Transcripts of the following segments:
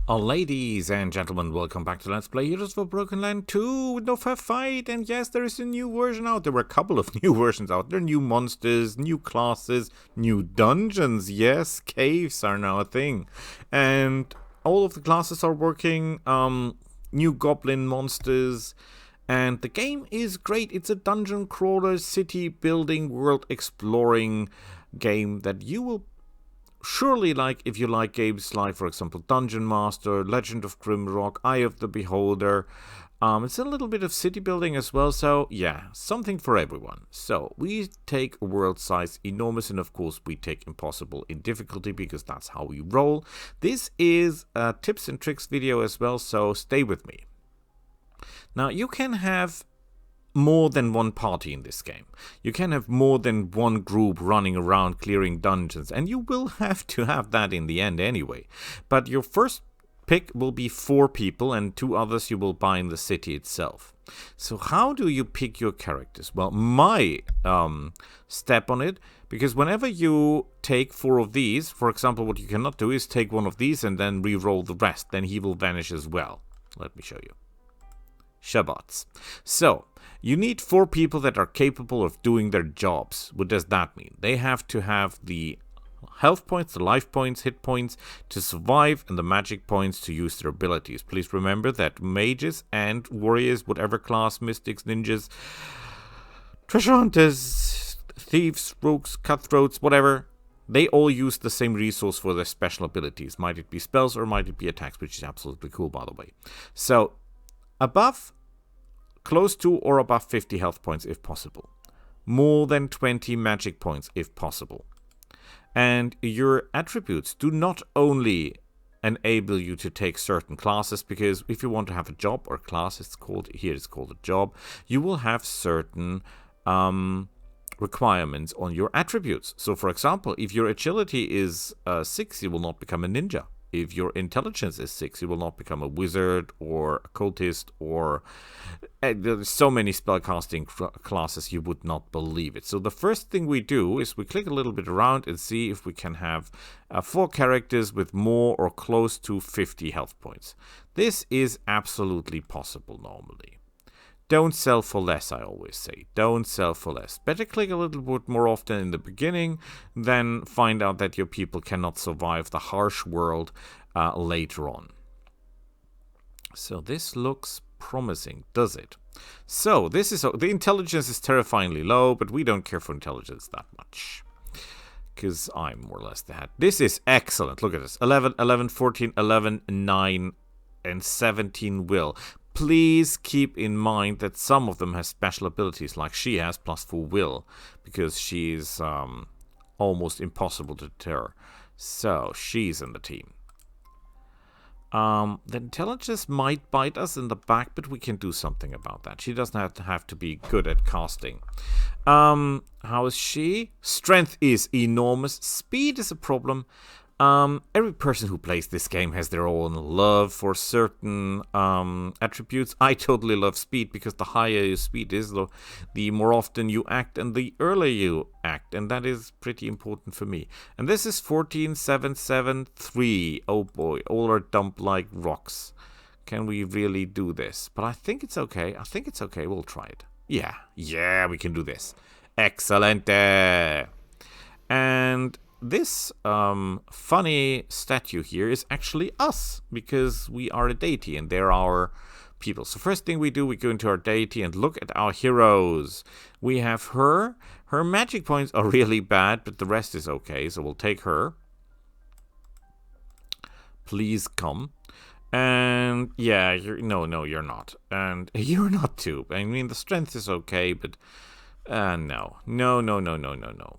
Ladies and gentlemen, welcome back to Let's Play Heroes of Broken Land 2 with no fair fight. And yes, there is a new version out. There were a couple of new versions out there. New monsters, new classes, new dungeons. Yes, caves are now a thing. And all of the classes are working. New goblin monsters. And the game is great. It's a dungeon crawler, city building, world exploring game that you will surely like if you like games like, for example, Dungeon Master, Legend of Grimrock, Eye of the Beholder. It's a little bit of city building as well, so yeah, something for everyone. So we take world size enormous, and of course we take impossible in difficulty because that's how we roll. This is a tips and tricks video as well, so stay with me. Now you can have more than one party in this game. You can have more than one group running around clearing dungeons, and you will have to have that in the end anyway. But your first pick will be 4 people, and 2 others you will buy in the city itself. So how do you pick your characters? Well, my step on it, because whenever you take 4 of these, for example, what you cannot do is take one of these and then re-roll the rest, then he will vanish as well. Let me show you. Shabbats. So, you need 4 people that are capable of doing their jobs. What does that mean? They have to have the health points, the life points, hit points to survive, and the magic points to use their abilities. Please remember that mages and warriors, whatever class, mystics, ninjas, treasure hunters, thieves, rogues, cutthroats, whatever, they all use the same resource for their special abilities. Might it be spells or might it be attacks, which is absolutely cool, by the way. So, above, close to or above 50 health points if possible. More than 20 magic points if possible. And your attributes do not only enable you to take certain classes, because if you want to have a job or class, it's called a job, you will have certain requirements on your attributes. So for example, if your agility is 6, you will not become a ninja. If your intelligence is 6, you will not become a wizard or a cultist or... there's so many spellcasting classes you would not believe it. So the first thing we do is we click a little bit around and see if we can have 4 characters with more or close to 50 health points. This is absolutely possible normally. Don't sell for less, I always say. Don't sell for less. Better click a little bit more often in the beginning than find out that your people cannot survive the harsh world later on. So this looks promising, does it? So this is the intelligence is terrifyingly low, but we don't care for intelligence that much, because I'm more or less that. This is excellent. Look at this. 11, 11, 14, 11, 9, and 17 will. Please keep in mind that some of them have special abilities, like she has +4 will, because she's almost impossible to deter. So she's in the team. The intelligence might bite us in the back, but we can do something about that. She doesn't have to be good at casting. How is she? Strength is enormous. Speed is a problem. Every person who plays this game has their own love for certain attributes. I totally love speed, because the higher your speed is, the more often you act and the earlier you act, and that is pretty important for me. And this is 14, 7, 7, 3. Oh boy, all are dumped like rocks. Can we really do this? But I think it's okay. We'll try it. Yeah, we can do this. Excellent. And this funny statue here is actually us, because we are a deity and they're our people. So first thing we do, we go into our deity and look at our heroes. We have her. Her magic points are really bad, but the rest is okay, so we'll take her. Please come. And yeah, no, you're not. And you're not too. I mean, the strength is okay, but no.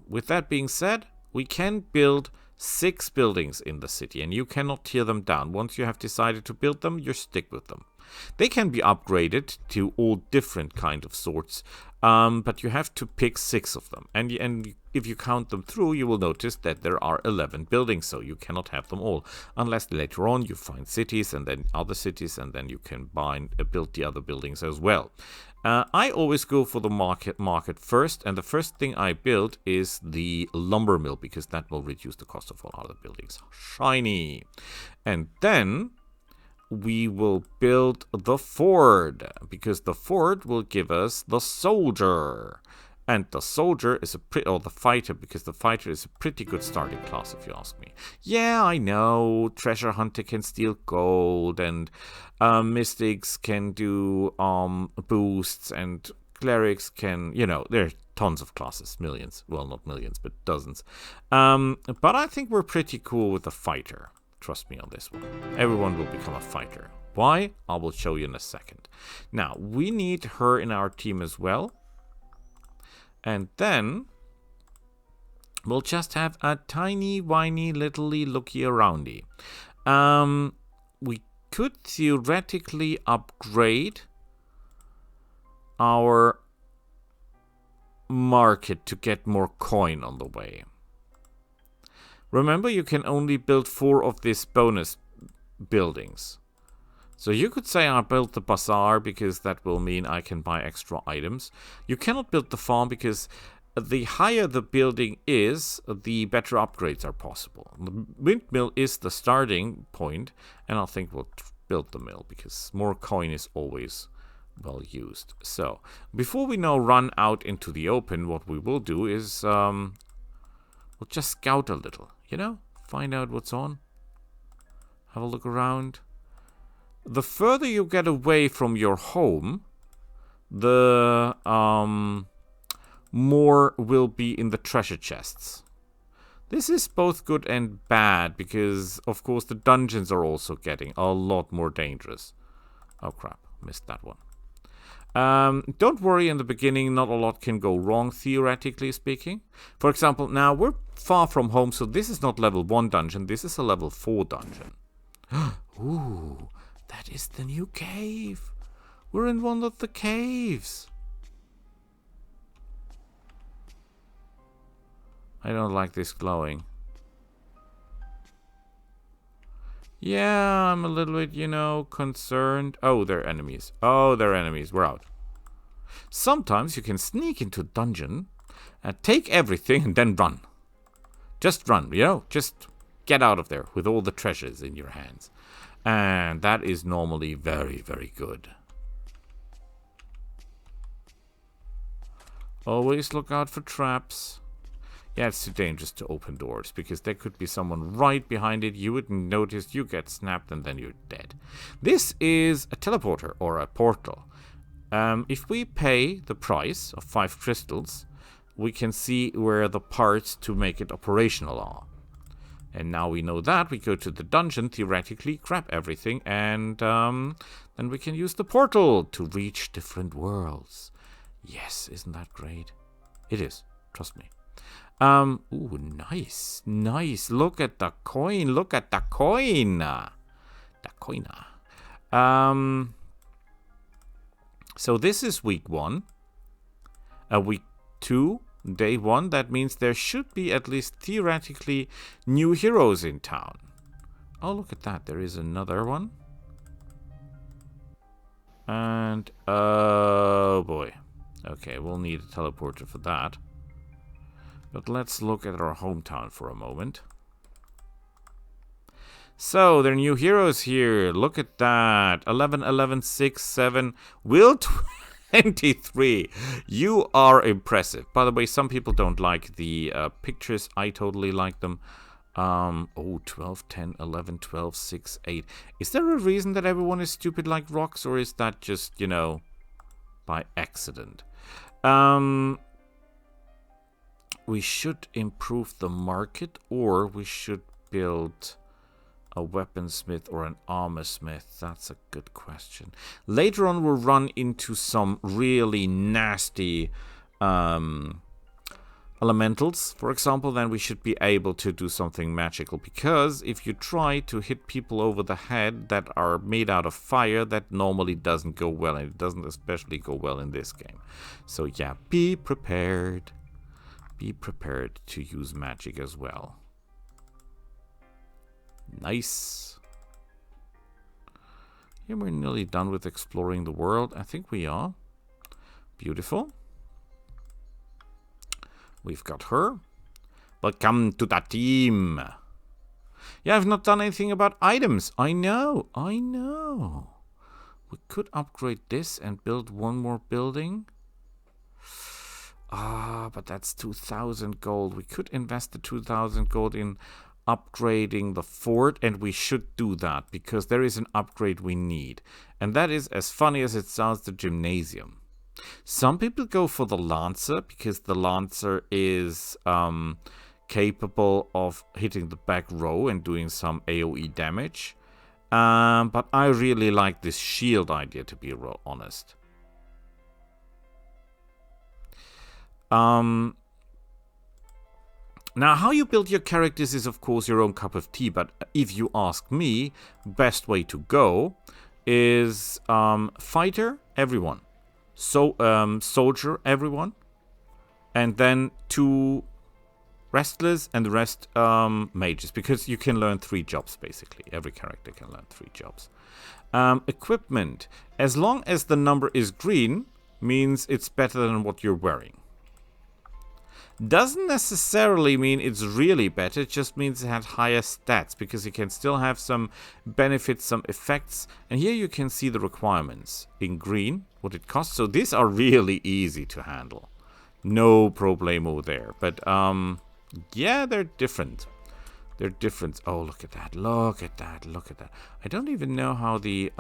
With that being said, we can build 6 buildings in the city, and you cannot tear them down. Once you have decided to build them, you stick with them. They can be upgraded to all different kind of sorts, but you have to pick 6 of them. And if you count them through, you will notice that there are 11 buildings, so you cannot have them all. Unless later on you find cities, and then other cities, and then you can build the other buildings as well. I always go for the market first, and the first thing I build is the lumber mill, because that will reduce the cost of all other buildings. Shiny. And then we will build the Ford, because the Ford will give us the soldier. And the soldier is or the fighter, because the fighter is a pretty good starting class, if you ask me. Yeah, I know, treasure hunter can steal gold, and mystics can do boosts, and clerics can, there are tons of classes, millions. Well, not millions, but dozens. But I think we're pretty cool with the fighter. Trust me on this one. Everyone will become a fighter. Why? I will show you in a second. Now, we need her in our team as well. And then we'll just have a tiny, whiny, little-y, looky-aroundy. We could theoretically upgrade our market to get more coin on the way. Remember, you can only build 4 of these bonus buildings. So you could say I built the bazaar because that will mean I can buy extra items. You cannot build the farm because the higher the building is, the better upgrades are possible. The windmill is the starting point, and I think we'll build the mill because more coin is always well used. So before we now run out into the open, what we will do is we'll just scout a little, find out what's on, have a look around. The further you get away from your home, the more will be in the treasure chests. This is both good and bad because, of course, the dungeons are also getting a lot more dangerous. Oh crap, missed that one. Don't worry, in the beginning, not a lot can go wrong, theoretically speaking. For example, now we're far from home, so this is not level 1 dungeon, this is a level 4 dungeon. Ooh. That is the new cave. We're in one of the caves. I don't like this glowing. Yeah, I'm a little bit, concerned. Oh, they're enemies. We're out. Sometimes you can sneak into a dungeon and take everything and then run. Just run, Just get out of there with all the treasures in your hands. And that is normally very, very good. Always look out for traps. Yeah, it's too dangerous to open doors because there could be someone right behind it. You wouldn't notice, you get snapped, and then you're dead. This is a teleporter or a portal. If we pay the price of 5 crystals, we can see where the parts to make it operational are. And now we know that, we go to the dungeon, theoretically, grab everything, and then we can use the portal to reach different worlds. Yes, isn't that great? It is, trust me. Ooh, nice, nice. Look at the coin, The coina. So this is week 1. Week 2. Day 1, that means there should be at least theoretically new heroes in town. Oh, look at that. There is another one. And, oh boy. Okay, we'll need a teleporter for that. But let's look at our hometown for a moment. So, there are new heroes here. Look at that. 11, 11, 6, 7. Will 23. You are impressive. By the way, some people don't like the pictures. I totally like them. 12, 10, 11, 12, 6, 8. Is there a reason that everyone is stupid like rocks, or is that just, by accident? We should improve the market, or we should build a weaponsmith or an armorsmith. That's a good question. Later on, we'll run into some really nasty elementals, for example. Then we should be able to do something magical. Because if you try to hit people over the head that are made out of fire, that normally doesn't go well. And it doesn't especially go well in this game. So yeah, be prepared. Be prepared to use magic as well. Nice. Yeah, we're nearly done with exploring the world. I think we are. Beautiful. We've got her. Welcome to the team. Yeah, I've not done anything about items. I know. We could upgrade this and build one more building. But that's 2,000 gold. We could invest the 2,000 gold in upgrading the fort, and we should do that because there is an upgrade we need. And that is, as funny as it sounds, the gymnasium. Some people go for the Lancer because the Lancer is capable of hitting the back row and doing some AoE damage. But I really like this shield idea, to be real honest. Now, how you build your characters is, of course, your own cup of tea. But if you ask me, best way to go is fighter, everyone. So, soldier, everyone. And then 2 wrestlers and the rest mages. Because you can learn 3 jobs, basically. Every character can learn 3 jobs. Equipment. As long as the number is green, means it's better than what you're wearing. Doesn't necessarily mean it's really better, it just means it has higher stats, because you can still have some benefits, some effects. And here you can see the requirements in green, what it costs. So these are really easy to handle. No problemo there. But yeah, they're different. They're different. Oh, look at that. Look at that. Look at that. I don't even know how the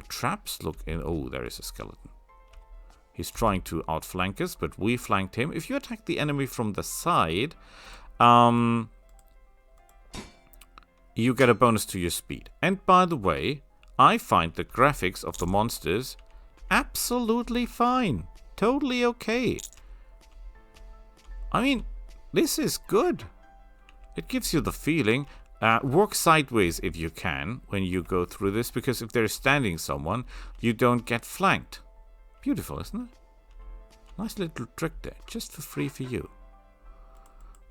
traps look in. Oh, there is a skeleton. He's trying to outflank us, but we flanked him. If you attack the enemy from the side, you get a bonus to your speed. And by the way, I find the graphics of the monsters absolutely fine. Totally okay. I mean, this is good. It gives you the feeling. Work sideways if you can when you go through this, because if there's standing someone, you don't get flanked. Beautiful, isn't it? Nice little trick there, just for free for you.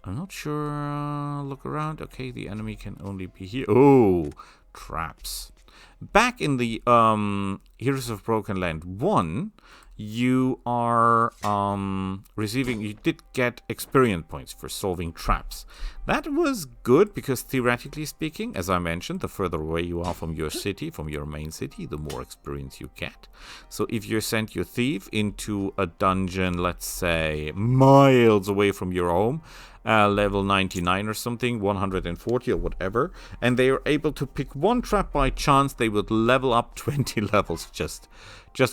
I'm not sure. Look around. Okay, the enemy can only be here. Oh, traps. Back in the Heroes of Broken Land 1, you are receiving. You did get experience points for solving traps. That was good because, theoretically speaking, as I mentioned, the further away you are from your city, from your main city, the more experience you get. So if you send your thief into a dungeon, let's say miles away from your home, level 99 or something, 140 or whatever, and they are able to pick one trap by chance, they would level up 20 levels just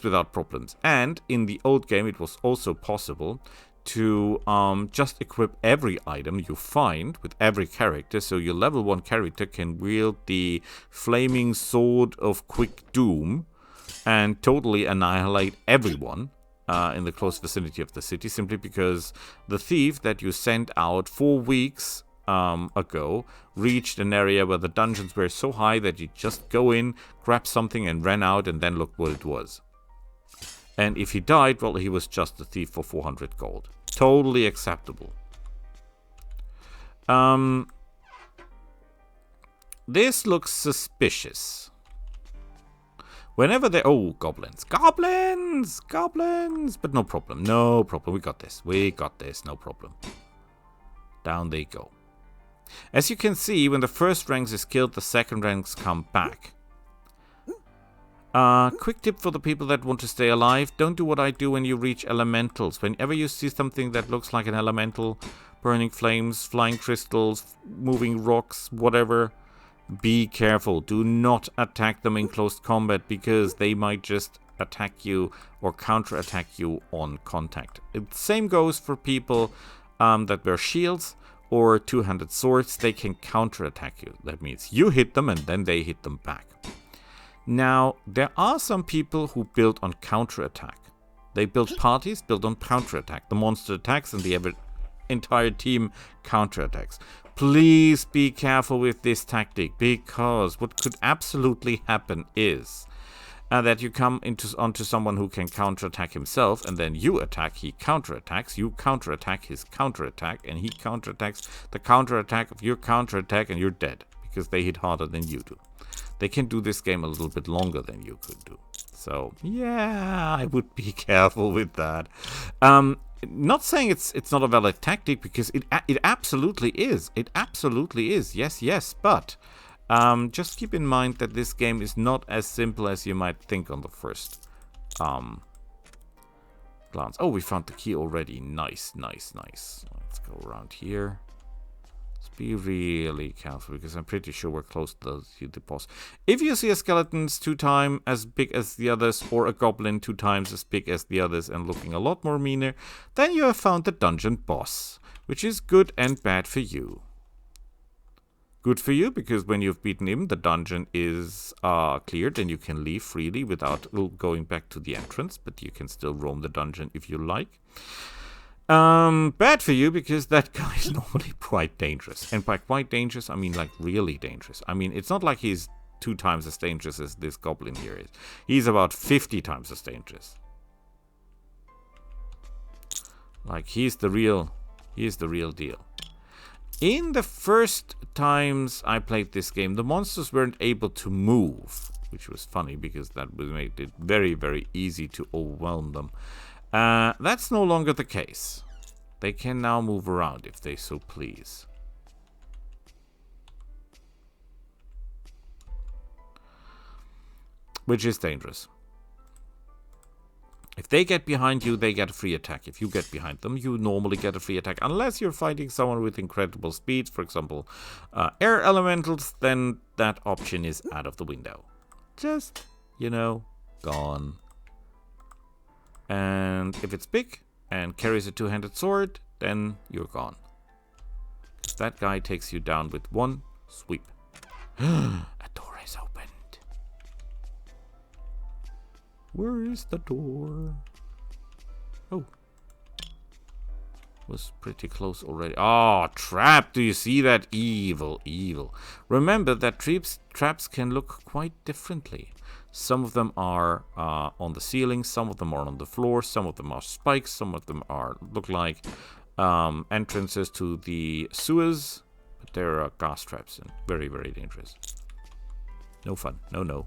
without problems. And in the old game, it was also possible to just equip every item you find with every character. So your level 1 character can wield the flaming sword of quick doom and totally annihilate everyone in the close vicinity of the city, simply because the thief that you sent out 4 weeks ago reached an area where the dungeons were so high that you just go in, grab something and ran out, and then look what it was. And if he died, well, he was just a thief for 400 gold. Totally acceptable. This looks suspicious. Whenever they... Oh, goblins. Goblins! Goblins! But no problem. No problem. We got this. We got this. No problem. Down they go. As you can see, when the first ranks is killed, the second ranks come back. Quick tip for the people that want to stay alive. Don't do what I do when you reach elementals. Whenever you see something that looks like an elemental, burning flames, flying crystals, moving rocks, whatever, be careful. Do not attack them in close combat, because they might just attack you or counter-attack you on contact. The same goes for people that wear shields or two-handed swords. They can counter-attack you. That means you hit them and then they hit them back. Now, there are some people who build on counter-attack. They build parties built on counter-attack. The monster attacks and the entire team counter-attacks. Please be careful with this tactic, because what could absolutely happen is that you come onto someone who can counter-attack himself, and then you attack, he counter-attacks, you counter-attack his counter-attack, and he counter-attacks the counter-attack of your counter-attack, and you're dead, because they hit harder than you do. They can do this game a little bit longer than you could do. So, yeah, I would be careful with that. Not saying it's not a valid tactic, because it absolutely is. It absolutely is. Yes, yes. But just keep in mind that this game is not as simple as you might think on the first glance. Oh, we found the key already. Nice, nice, nice. Let's go around here. Let's be really careful, because I'm pretty sure we're close to the boss. If you see a skeleton 2 times as big as the others, or a goblin 2 times as big as the others and looking a lot more meaner, then you have found the dungeon boss, which is good and bad for you. Good for you, because when you've beaten him, the dungeon is cleared and you can leave freely without going back to the entrance, but you can still roam the dungeon if you like. Bad for you, because that guy is normally quite dangerous. And by quite dangerous, I mean like really dangerous. I mean, it's not like he's 2 times as dangerous as this goblin here is. He's about 50 times as dangerous. Like, he's the real deal. In the first times I played this game, the monsters weren't able to move, which was funny, because that would make it very, very easy to overwhelm them. That's no longer the case. They can now move around if they so please. Which is dangerous. If they get behind you, they get a free attack. If you get behind them, you normally get a free attack. Unless you're fighting someone with incredible speed, for example, air elementals, then that option is out of the window. Just, you know, gone. And if it's big and carries a 2-handed sword, then you're gone. Because that guy takes you down with 1 sweep. A door is opened. Where is the door? Oh. Was pretty close already. Oh, trap! Do you see that? Evil, evil. Remember that traps can look quite differently. Some of them are on the ceiling, some of them are on the floor, some of them are spikes, some of them look like entrances to the sewers. But there are gas traps and very, very dangerous. No fun. No, no.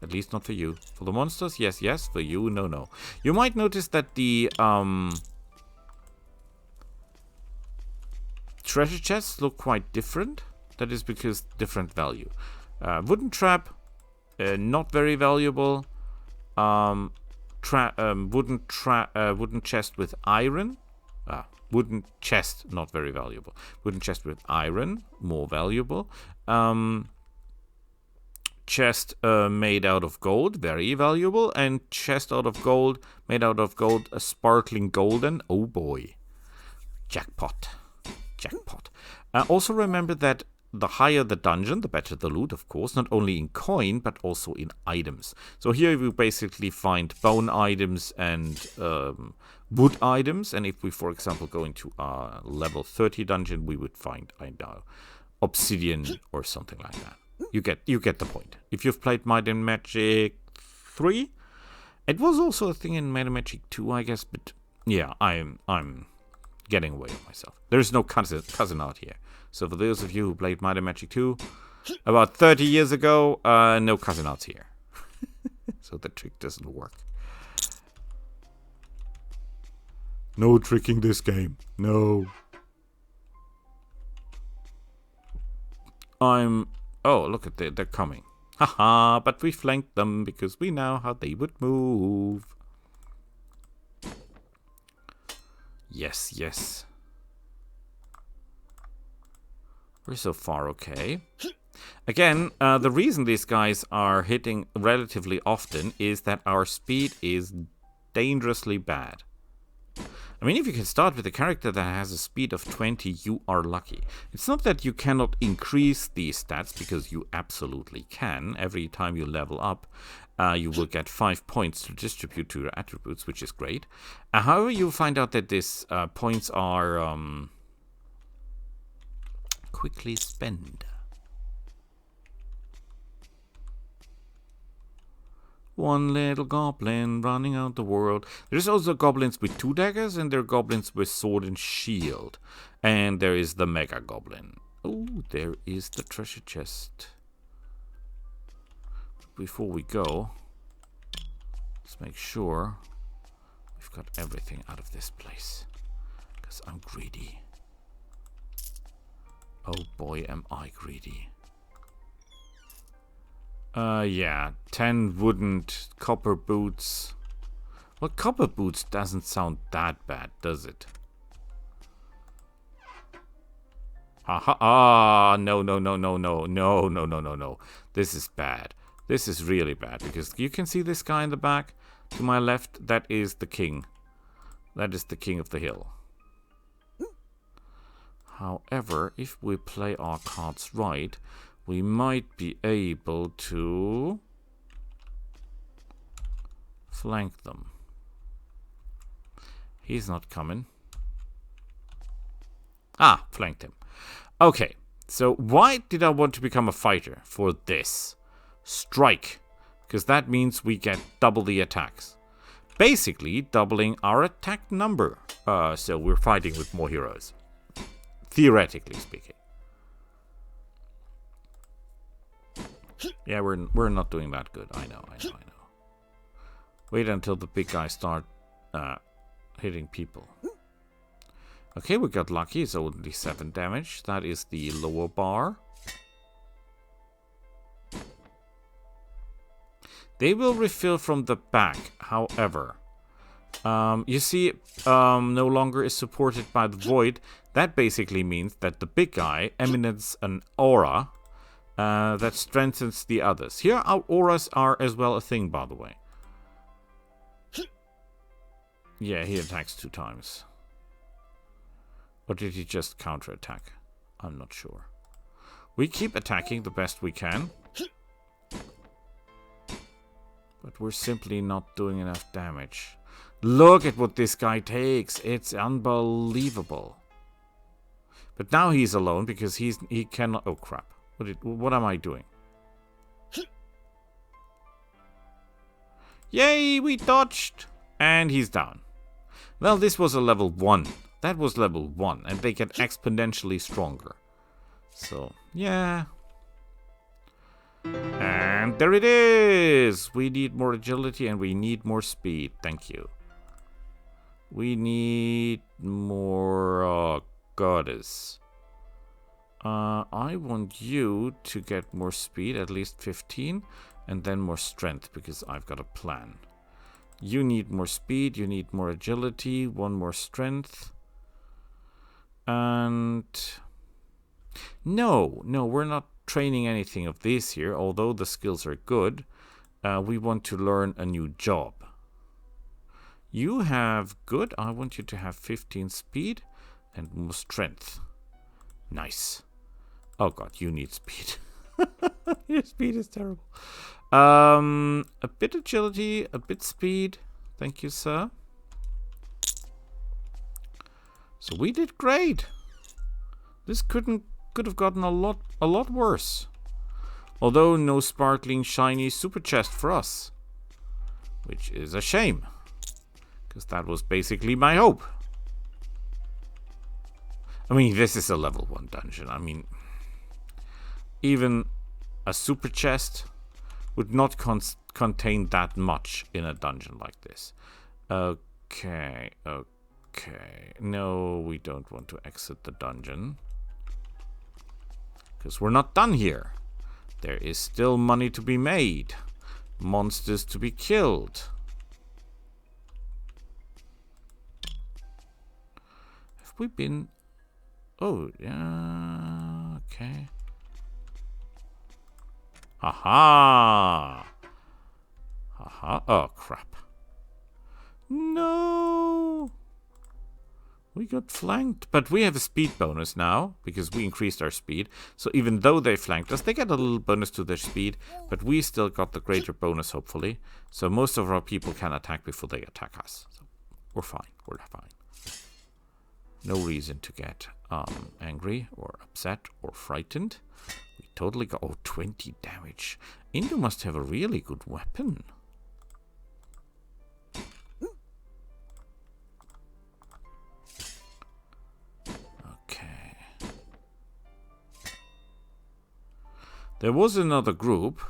At least not for you. For the monsters, yes, yes. For you, no, no. You might notice that the treasure chests look quite different. That is because different value. Wooden trap, not very valuable. Wooden chest with iron. Wooden chest, not very valuable. Wooden chest with iron, more valuable. Chest made out of gold, very valuable. And chest out of gold, made out of gold, sparkling golden. Oh boy. Jackpot. Jackpot. Also remember that the higher the dungeon, the better the loot, of course. Not only in coin, but also in items. So here we basically find bone items and wood items. And if we, for example, go into a level 30 dungeon, we would find, I know, obsidian or something like that. You get the point. If you've played Might and Magic 3, it was also a thing in Might and Magic 2, I guess. But yeah, I'm getting away with myself. There's no cousin out here. So for those of you who played Might and Magic 2 about 30 years ago, no cousin outs here. So the trick doesn't work. No tricking this game. No. Oh, look at they're coming. Haha, but we flanked them because we know how they would move. Yes, yes. We're so far okay. Again, the reason these guys are hitting relatively often is that our speed is dangerously bad. I mean, if you can start with a character that has a speed of 20, you are lucky. It's not that you cannot increase these stats, because you absolutely can. Every time you level up, you will get 5 points to distribute to your attributes, which is great. However, you'll find out that these points are quickly spent. One little goblin running out the world. There's also goblins with 2 daggers, and there are goblins with sword and shield. And there is the mega goblin. Oh, there is the treasure chest. Before we go, let's make sure we've I've got everything out of this place. Because I'm greedy. Oh boy, am I greedy. Yeah. 10 wooden copper boots. Well, copper boots doesn't sound that bad, does it? Aha! Ah! No! No! No! No! No! No! No! No! No! No! This is bad. This is really bad because you can see this guy in the back to my left. That is the king. That is the king of the hill. However, if we play our cards right, we might be able to flank them. He's not coming. Ah, flanked him. Okay, so why did I want to become a fighter? For this. Strike. Because that means we get double the attacks. Basically, doubling our attack number. So we're fighting with more heroes. Theoretically speaking. Yeah, we're not doing that good. I know. Wait until the big guys start hitting people. Okay, we got lucky. It's only 7 damage. That is the lower bar. They will refill from the back, however. You see, no longer is supported by the void. That basically means that the big guy emanates an aura that strengthens the others. Here, our auras are as well a thing, by the way. Yeah, he attacks 2 times. Or did he just counterattack? I'm not sure. We keep attacking the best we can. But we're simply not doing enough damage. Look at what this guy takes. It's unbelievable. But now he's alone because he cannot... Oh, crap. What am I doing? Yay, we dodged. And he's down. Well, this was a level 1. That was level 1. And they get exponentially stronger. So, yeah. And there it is! We need more agility and we need more speed. Thank you. We need more... Oh, goddess. I want you to get more speed, at least 15. And then more strength, because I've got a plan. You need more speed, you need more agility, 1 more strength. And... No, we're not training anything of these here, although the skills are good. We want to learn a new job. You have good. I want you to have 15 speed and more strength. Nice. Oh god, you need speed. Your speed is terrible. A bit agility, a bit speed. Thank you, sir. So we did great. This could have gotten a lot worse. Although no sparkling shiny super chest for us. Which is a shame. Because that was basically my hope. I mean, this is a level 1 dungeon. I mean, even a super chest would not contain that much in a dungeon like this. Okay. No, we don't want to exit the dungeon. Because we're not done here. There is still money to be made. Monsters to be killed. Have we been... Oh, yeah... Okay. Aha! Haha. Oh, crap. No! We got flanked, but we have a speed bonus now, because we increased our speed. So even though they flanked us, they get a little bonus to their speed, but we still got the greater bonus, hopefully. So most of our people can attack before they attack us. So we're fine. No reason to get angry or upset or frightened. We totally got... Oh, 20 damage. Indu must have a really good weapon. Okay. There was another group.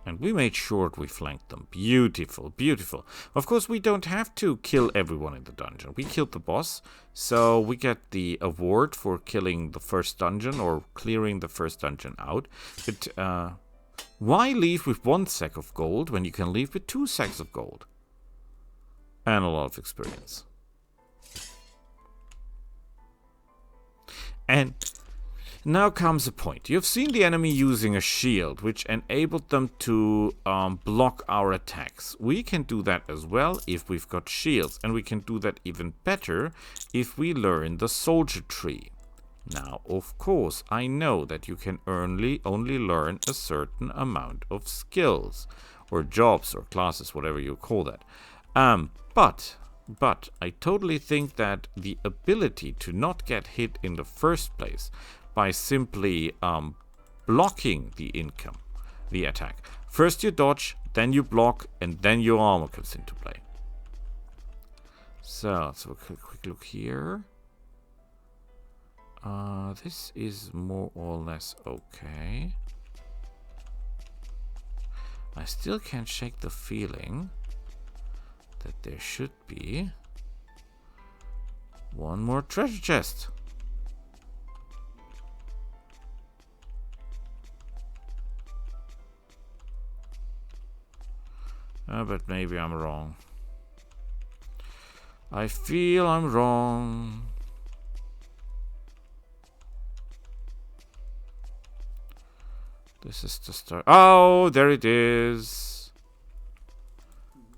And we made sure we flanked them. Beautiful, beautiful. Of course, we don't have to kill everyone in the dungeon. We killed the boss, so we get the award for killing the first dungeon or clearing the first dungeon out. But why leave with 1 sack of gold when you can leave with 2 sacks of gold? And a lot of experience. And now comes a point. You've seen the enemy using a shield, which enabled them to block our attacks. We can do that as well if we've got shields, and we can do that even better if we learn the soldier tree. Now, of course, I know that you can only learn a certain amount of skills, or jobs, or classes, whatever you call that. But I totally think that the ability to not get hit in the first place by simply blocking the attack. First you dodge, then you block, and then your armor comes into play. So let's have a quick look here. This is more or less okay. I still can't shake the feeling that there should be one more treasure chest. But maybe I'm wrong. I feel I'm wrong. This is the start. Oh, there it is.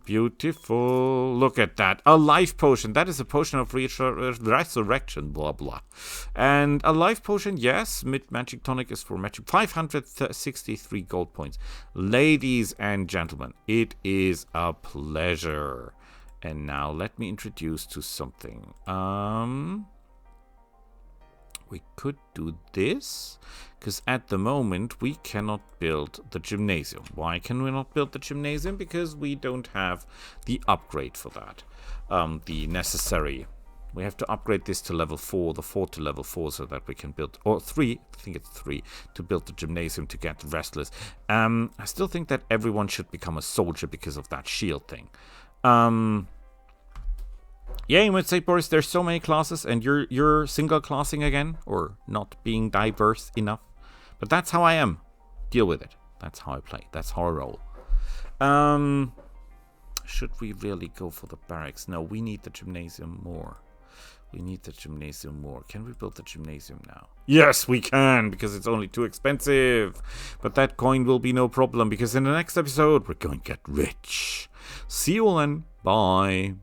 Beautiful. Look at that. A life potion. That is a potion of resurrection. Blah, blah. And a life potion, yes. Magic tonic is for magic. 563 gold points. Ladies and gentlemen, it is a pleasure. And now let me introduce to something. We could do this, because at the moment we cannot build the gymnasium. Why can we not build the gymnasium? Because we don't have the upgrade for that. The necessary. We have to upgrade this to level 4, the 4 to level 4, so that we can build, or 3, I think it's 3, to build the gymnasium to get restless. I still think that everyone should become a soldier because of that shield thing. Yeah, you might say, Boris, there's so many classes and you're single classing again, or not being diverse enough. But that's how I am. Deal with it. That's how I play. That's how I roll. Should we really go for the barracks? No, we need the gymnasium more. We need the gymnasium more. Can we build the gymnasium now? Yes, we can, because it's only too expensive. But that coin will be no problem, because in the next episode, we're going to get rich. See you all then. Bye.